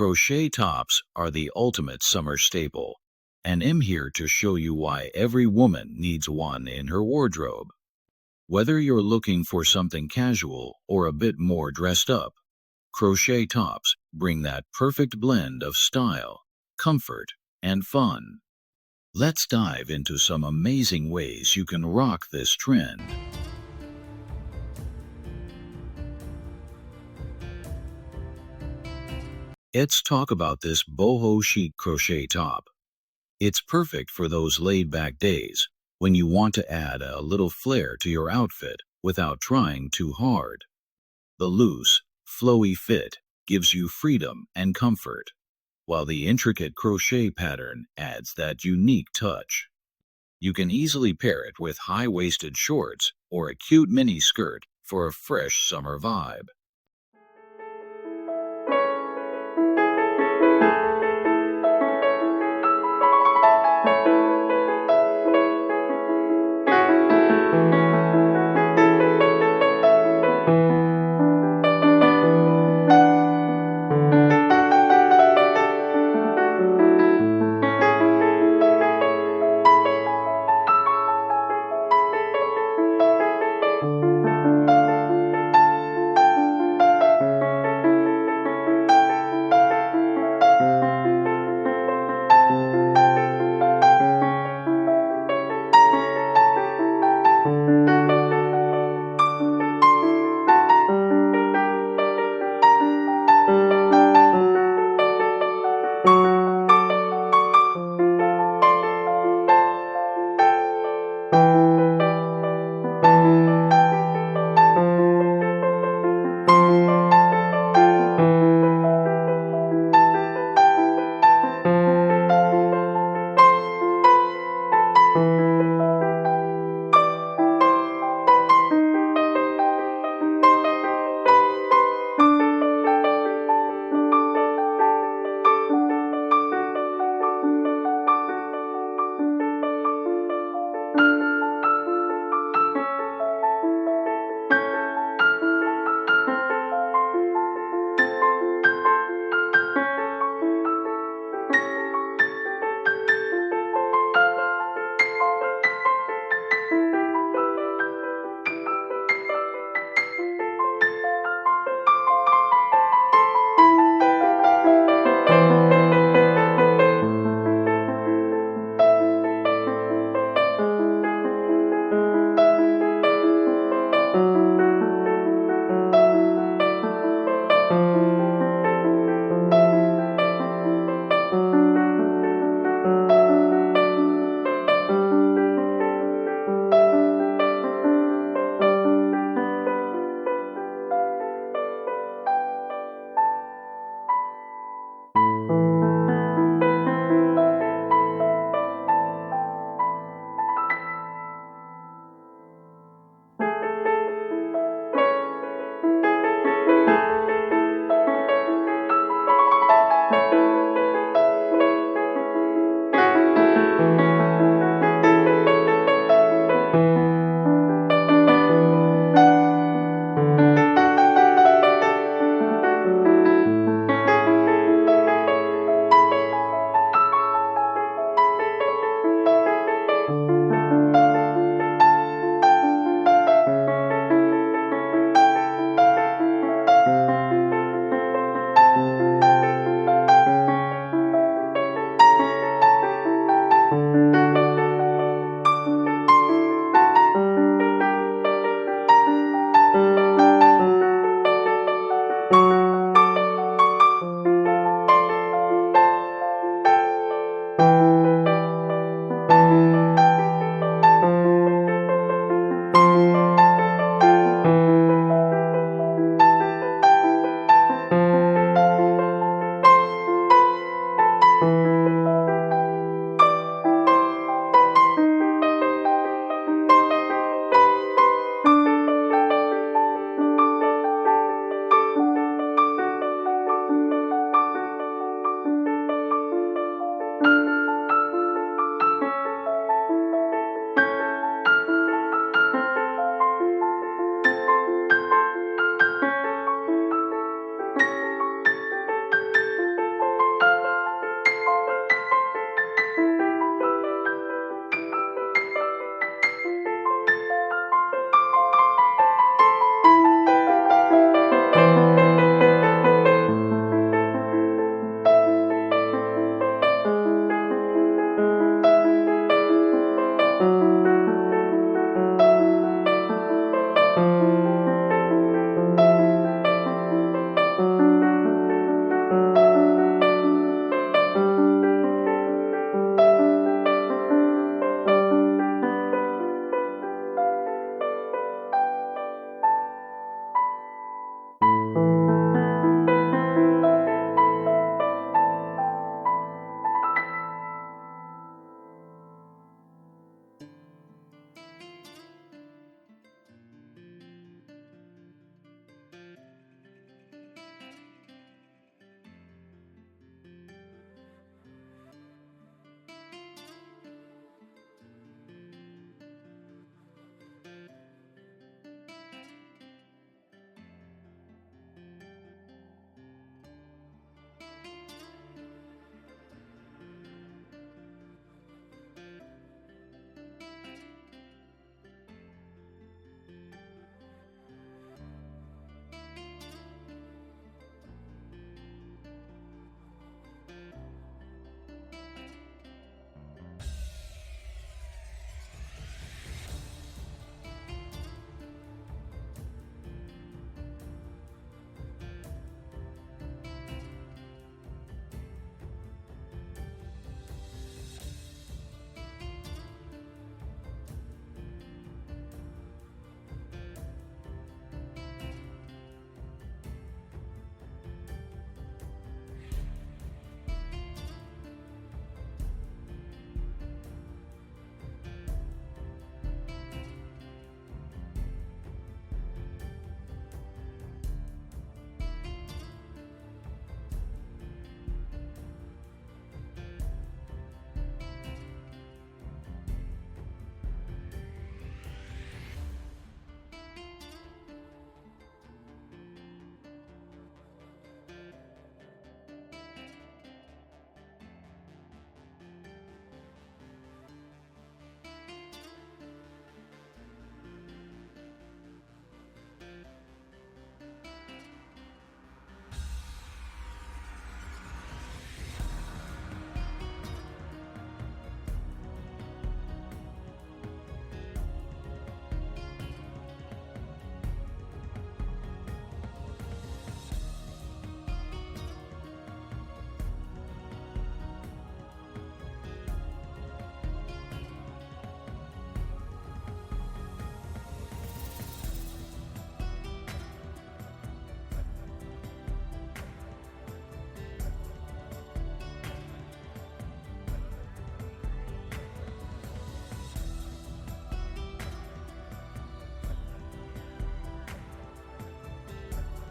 Crochet tops are the ultimate summer staple, and I'm here to show you why every woman needs one in her wardrobe. Whether you're looking for something casual or a bit more dressed up, crochet tops bring that perfect blend of style, comfort, and fun. Let's dive into some amazing ways you can rock this trend. Let's talk about this boho chic crochet top. It's perfect for those laid-back days when you want to add a little flair to your outfit without trying too hard. The loose, flowy fit gives you freedom and comfort, while the intricate crochet pattern adds that unique touch. You can easily pair it with high-waisted shorts or a cute mini skirt for a fresh summer vibe.